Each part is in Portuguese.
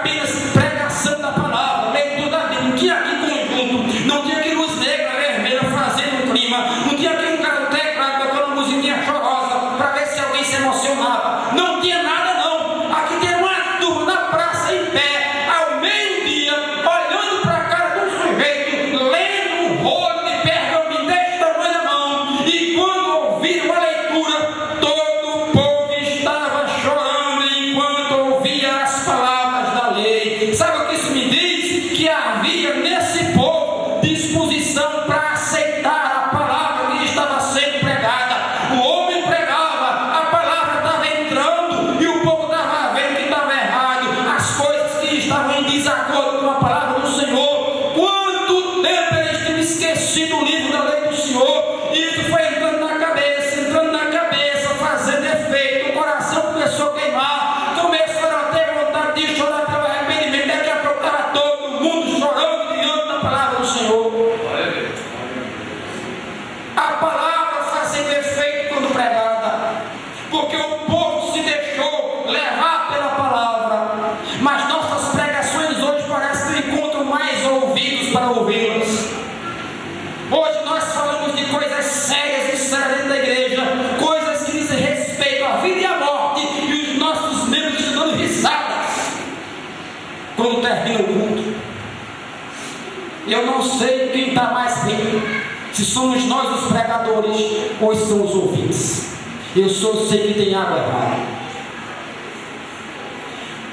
apenas pregação da palavra, leitura da Bíblia. Não tinha aqui conjunto, não tinha aqui luz negra, vermelha, fazendo um clima, não tinha aqui um cara do teclado tocando uma musiquinha chorosa para ver se alguém se emocionava. Não tinha nada não. Aqui tem uma turma na praça em pé, ao meio-dia, olhando para a cara do sujeito, lendo um rolo de pergaminho desse tamanho na mão, e quando ouviram a leitura, todo o povo estava chorando enquanto ouvia as palavras da lei. Sabe o que isso me diz? Que havia nesse povo disposição para aceitar a palavra que estava sendo pregada. O homem pregava, a palavra estava entrando e o povo estava vendo que estava errado, as coisas que estavam em desacordo com a palavra do Senhor. Quanto tempo eles tinham esquecido o livro da lei do Senhor, e isso foi entrando na cabeça, fazendo efeito. O coração começou a queimar, começaram a ter vontade de chorar pelo arrependimento. Daqui a pouco estava todo mundo chorando diante da palavra do Senhor. A palavra fazendo efeito quando pregada, porque o povo se deixou levar pela palavra. Mas nossas pregações hoje parecem que encontram mais ouvidos para ouvi-las. Hoje nós falamos de coisas sérias e sérias dentro da igreja, coisas que dizem respeito à vida e à morte, e os nossos membros estão dando risadas quando termina o culto. Eu não sei quem está mais rindo, se somos nós os pregadores ou são os ouvintes. Eu só sei que tem água errada.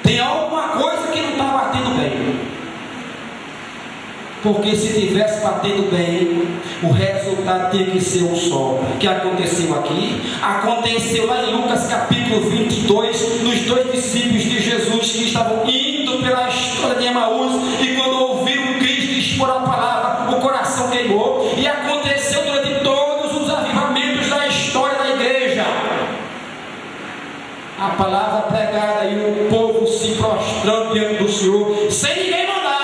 Tem alguma coisa que não está batendo bem. Porque se tivesse batendo bem, o resultado tinha que ser um só. O que aconteceu aqui? Aconteceu lá em Lucas capítulo 22, nos dois discípulos de Jesus que estavam indo pela história de Emaús, e quando ouviram Cristo expor a palavra, o coração queimou. E aconteceu durante todos os avivamentos da história da igreja. A palavra pregada e o povo se prostrando diante do Senhor, sem ninguém mandar.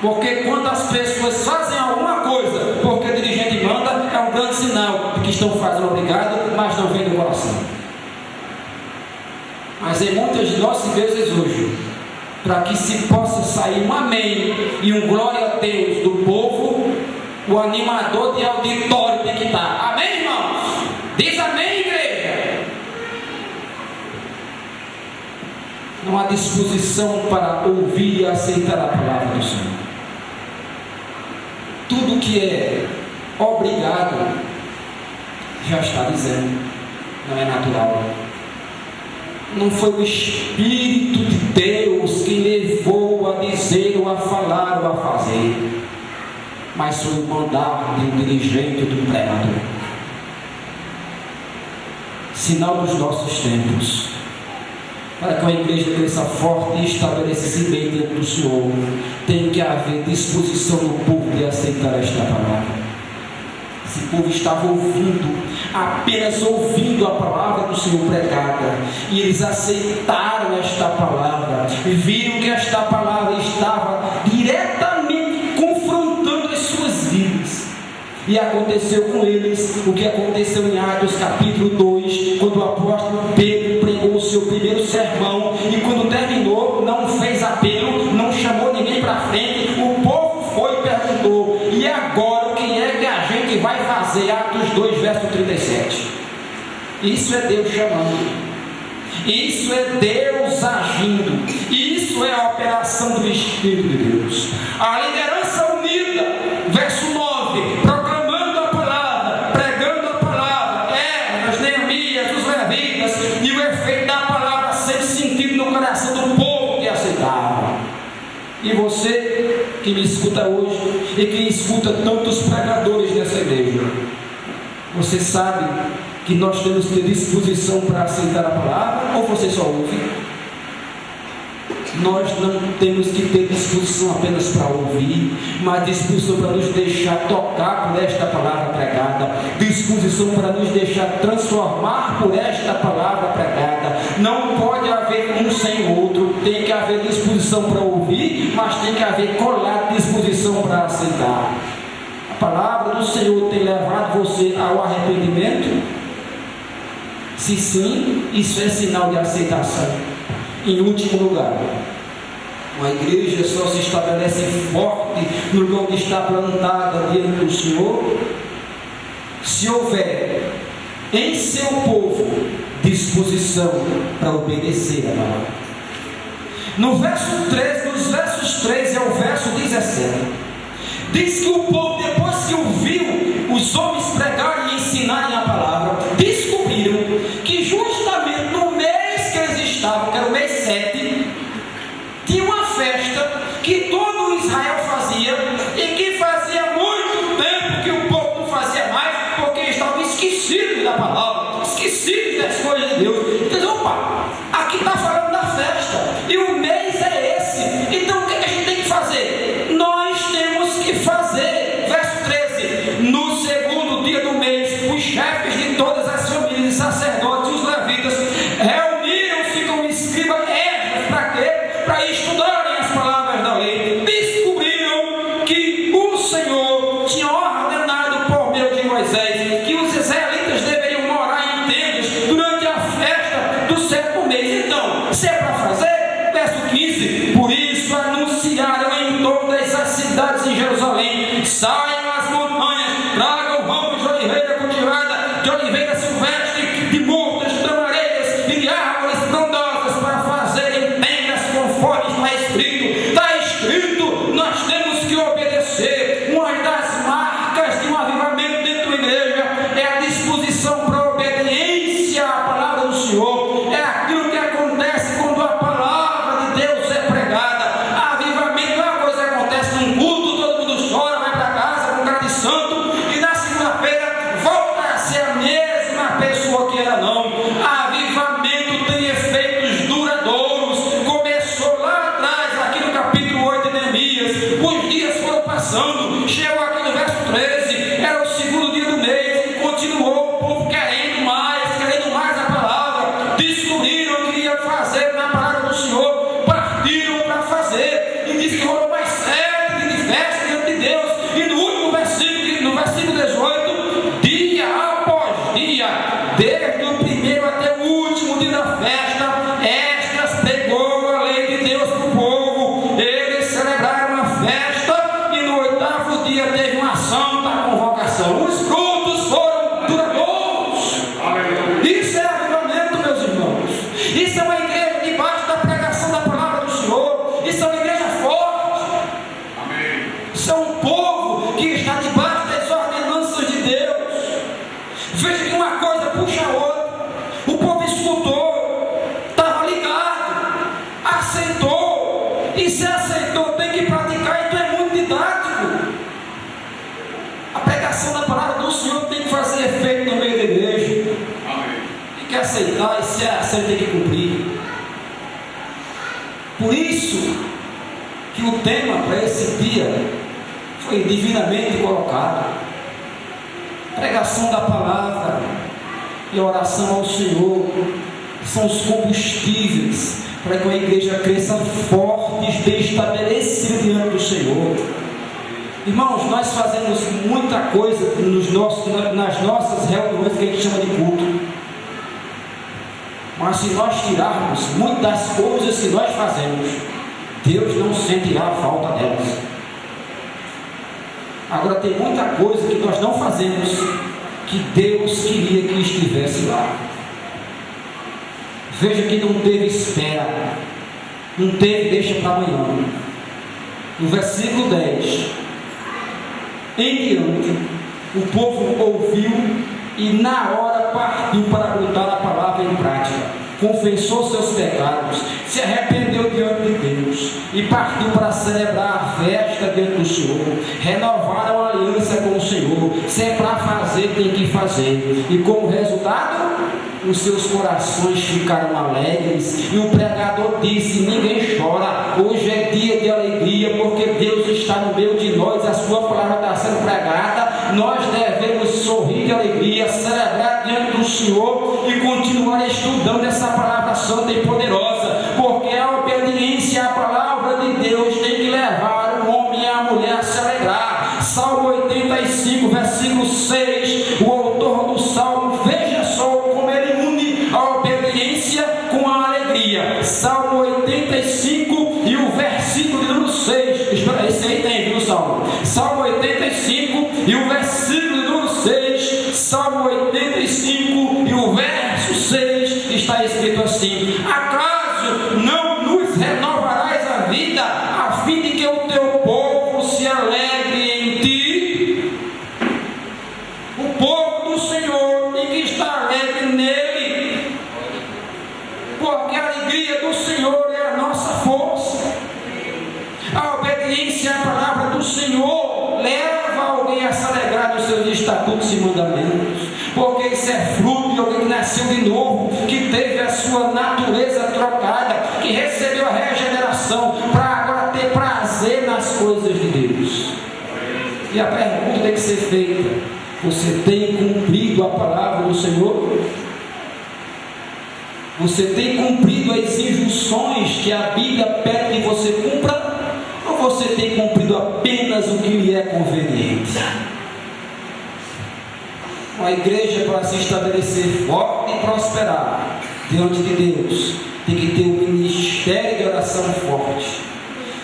Porque quando as pessoas fazem alguma coisa porque o dirigente manda, é um grande sinal de que estão fazendo obrigado, mas não vem do coração. Mas em muitas de nossas igrejas hoje, para que se possa sair um amém e um glória a Deus do povo, o animador de auditório tem que estar. Amém, irmãos? Diz amém, igreja. Não há disposição para ouvir e aceitar a palavra do Senhor. Tudo que é obrigado já está dizendo, não é natural. Não foi o Espírito de Deus que levou a dizer, ou a falar, ou a fazer, mas foi o mandar de um dirigente, do pregador. Sinal dos nossos tempos, para que a igreja cresça forte e estabeleça-se bem diante do Senhor, tem que haver disposição do povo de aceitar esta palavra. Esse povo estava ouvindo, apenas ouvindo a palavra do Senhor pregada, e eles aceitaram esta palavra, e viram que esta palavra estava diretamente confrontando as suas vidas. E aconteceu com eles o que aconteceu em Atos capítulo 2, quando o apóstolo Pedro pregou o seu primeiro sermão, e quando terminou, não fez apelo, não chamou ninguém para frente. O povo foi e perguntou: e agora o que é que a gente vai fazer? Atos 2, verso 37. Isso é Deus chamando, isso é Deus agindo, isso é a operação do Espírito de Deus. A liderança unida, verso 9, proclamando a palavra, pregando a palavra, as Neemias, os levitas, e o efeito da palavra sendo sentido no coração do povo que aceitava. E você que me escuta hoje, e que escuta tantos pregadores nessa igreja, você sabe que nós temos que ter disposição para aceitar a palavra, ou você só ouve? Nós não temos que ter disposição apenas para ouvir, mas disposição para nos deixar tocar por esta palavra pregada, disposição para nos deixar transformar por esta palavra pregada. Não pode haver um sem o outro, tem que haver disposição para ouvir, mas tem que haver colado disposição para aceitar. A palavra do Senhor tem levado você ao arrependimento? Se sim, isso é sinal de aceitação. Em último lugar, uma igreja só se estabelece forte no lugar onde está plantada diante do Senhor, se houver em seu povo disposição para obedecer a palavra. Nos versos 13 ao verso 17, diz que o povo, depois que ouviu os homens pregarem e ensinarem a palavra, descobriram que justamente no mês que eles estavam, que era o mês 7, tinha uma festa que todo Israel fazia e que fazia muito tempo que o povo não fazia mais, porque estavam esquecidos da palavra, esquecidos das coisas de Deus. Então, opa, aqui está falando da festa e o mês é esse, então o que a gente tem que fazer? Nós temos que fazer. Verso 13: no segundo dia do mês, os chefes de todas as famílias, sacerdotes e os levitas reuniram-se com o escriba Esdras. Para quê? Para estudarem as palavras da lei. Descobriram que o Senhor tinha ordenado por meio de Moisés que os israelitas deveriam morar em tendas durante a festa do 7º mês. Então, se é para fazer, verso 15: por isso anunciaram em todas as cidades em Jerusalém: saiam às montanhas, tragam ramos de oliveira cultivada, de oliveira silvestre, de murtas, de tamareiras e de árvores frondosas, para fazerem tendas conforme está escrito. Está escrito, nós temos que obedecer. Uma das marcas de um avivamento dentro da igreja é a disposição para a obediência à palavra do Senhor. É aquilo que acontece quando a palavra de Deus é pregada. Avivamento não é uma coisa que acontece num culto, todo mundo chora, vai para casa com cara de santo, e na segunda-feira volta a ser a mesma pessoa que era. Não. Avivamento tem efeitos duradouros. Começou lá atrás, aqui no capítulo 8 de Neemias. Os dias foram passando, chegou aqui no verso 13, era o segundo dia do mês, e continuou o povo querendo mais a palavra. Descobriram o que iam fazer na palavra do Senhor, partiram para fazer, e diz que foram mais 7 dias de festa diante de Deus. E no último versículo, no versículo 18, dia após dia, desde o primeiro até o último dia da festa, Esdras pregou a lei de Deus para o povo. Eles celebraram a festa e no 8º dia teve uma santa convocação. Os frutos foram duradouros. Isso é avivamento, meus irmãos. Isso é uma igreja debaixo da pregação da palavra do Senhor. Isso é uma igreja forte. Isso é um povo que está debaixo das ordenanças de Deus. Veja que uma coisa puxa a outra. O povo escutou, estava ligado, aceitou, e se aceitou tem que praticar. Então é muito didático. A pregação da palavra do Senhor tem que fazer efeito no meio da igreja. Tem que aceitar, e se aceita tem que cumprir. Por isso que o tema para esse dia foi divinamente colocado: pregação da palavra e oração ao Senhor são os combustíveis para que a igreja cresça forte e bem estabelecida diante do Senhor. Irmãos, nós fazemos muita coisa nas nossas reuniões que a gente chama de culto, mas se nós tirarmos muitas das coisas que nós fazemos, Deus não sentirá a falta delas. Agora, tem muita coisa que nós não fazemos que Deus queria que estivesse lá. Veja que não teve espera, não teve deixa para amanhã. No versículo 10 em diante, o povo ouviu e na hora partiu para botar a palavra em prática. Confessou seus pecados, se arrependeu diante de Deus e partiu para celebrar a festa diante do Senhor. Renovaram a aliança com o Senhor. Se é para fazer, tem que fazer. E como resultado, os seus corações ficaram alegres. E o pregador disse: ninguém chora, hoje é dia de alegria, porque Deus está no meio de nós, a sua palavra está sendo pregada. Nós devemos sorrir de alegria, celebrar diante do Senhor e continuar estudando essa palavra santa e poderosa, porque a obediência à palavra de Deus tem que levar o homem e a mulher a se alegrar. Salmo 85, versículo 6, o autor do Salmo, veja só como ele une a obediência com a alegria. Salmo 85 e o versículo de número 6. Espera, esse aí tem, viu, Salmo? Salmo 85 e o versículo de número 6. Salmo 85 e o verso 6 está escrito assim: acaso não nos renovarás a vida, a fim de que o teu povo se alegre em ti? O povo do Senhor tem que estar alegre nele, porque a alegria do Senhor é a nossa força. A obediência à palavra do Senhor leva alguém a se alegrar dos seus estatutos e mandamentos, porque isso é fruto de alguém que nasceu de novo, que teve a sua natureza trocada, que recebeu a regeneração para agora ter prazer nas coisas de Deus. E a pergunta tem que ser feita: você tem cumprido a palavra do Senhor? Você tem cumprido as instruções que a Bíblia pede que você cumpra? Ou você tem cumprido apenas o que lhe é conveniente? Uma igreja, para se estabelecer forte e prosperar diante de Deus, tem que ter um ministério de oração forte.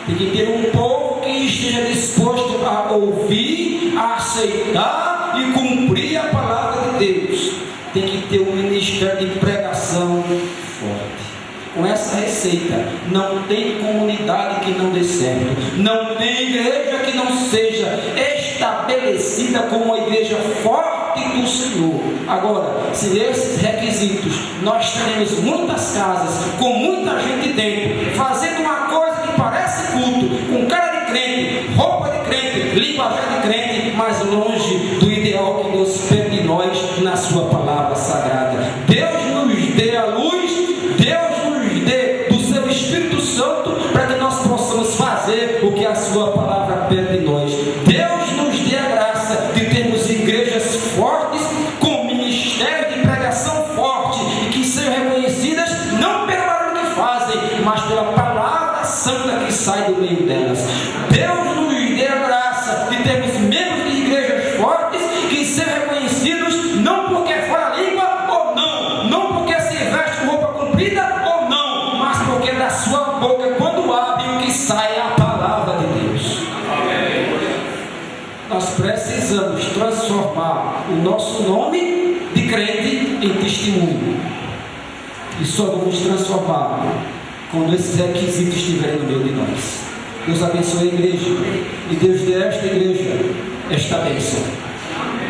Tem que ter um povo que esteja disposto a ouvir, a aceitar e cumprir a palavra de Deus. Tem que ter um ministério de pregação forte. Com essa receita, não tem comunidade que não dê certo, não tem igreja que não seja estabelecida como uma igreja forte do Senhor. Agora, se esses requisitos, nós teremos muitas casas com muita gente dentro, fazendo uma coisa que parece culto, com cara de crente, roupa de crente, linguajar de crente, mas longe do ideal que Deus pede de nós na sua palavra sagrada. Deus nos dê a luz, Deus nos dê do seu Espírito Santo, para que nós possamos fazer o que a sua palavra pede de nós. Deus nos dê a graça de termos igrejas fortes, com ministério de pregação forte, e que sejam reconhecidas não pelo barulho que fazem, mas pela palavra santa que sai do meio delas. Deus nos dê a graça de termos membros de igrejas fortes, que sejam reconhecidos não porque fala a língua ou não, não porque se veste com roupa comprida ou não, mas porque da sua boca, quando abre, o que sai é a palavra de Deus. Nós precisamos transformar o nosso nome de crente em testemunho, e só vamos transformar quando esses requisitos estiverem no meio de nós. Deus abençoe a igreja, e Deus dê a esta igreja esta bênção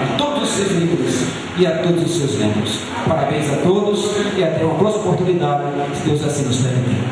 a todos os seus líderes e a todos os seus membros. Parabéns a todos e até uma próxima oportunidade, se Deus assim nos permitir.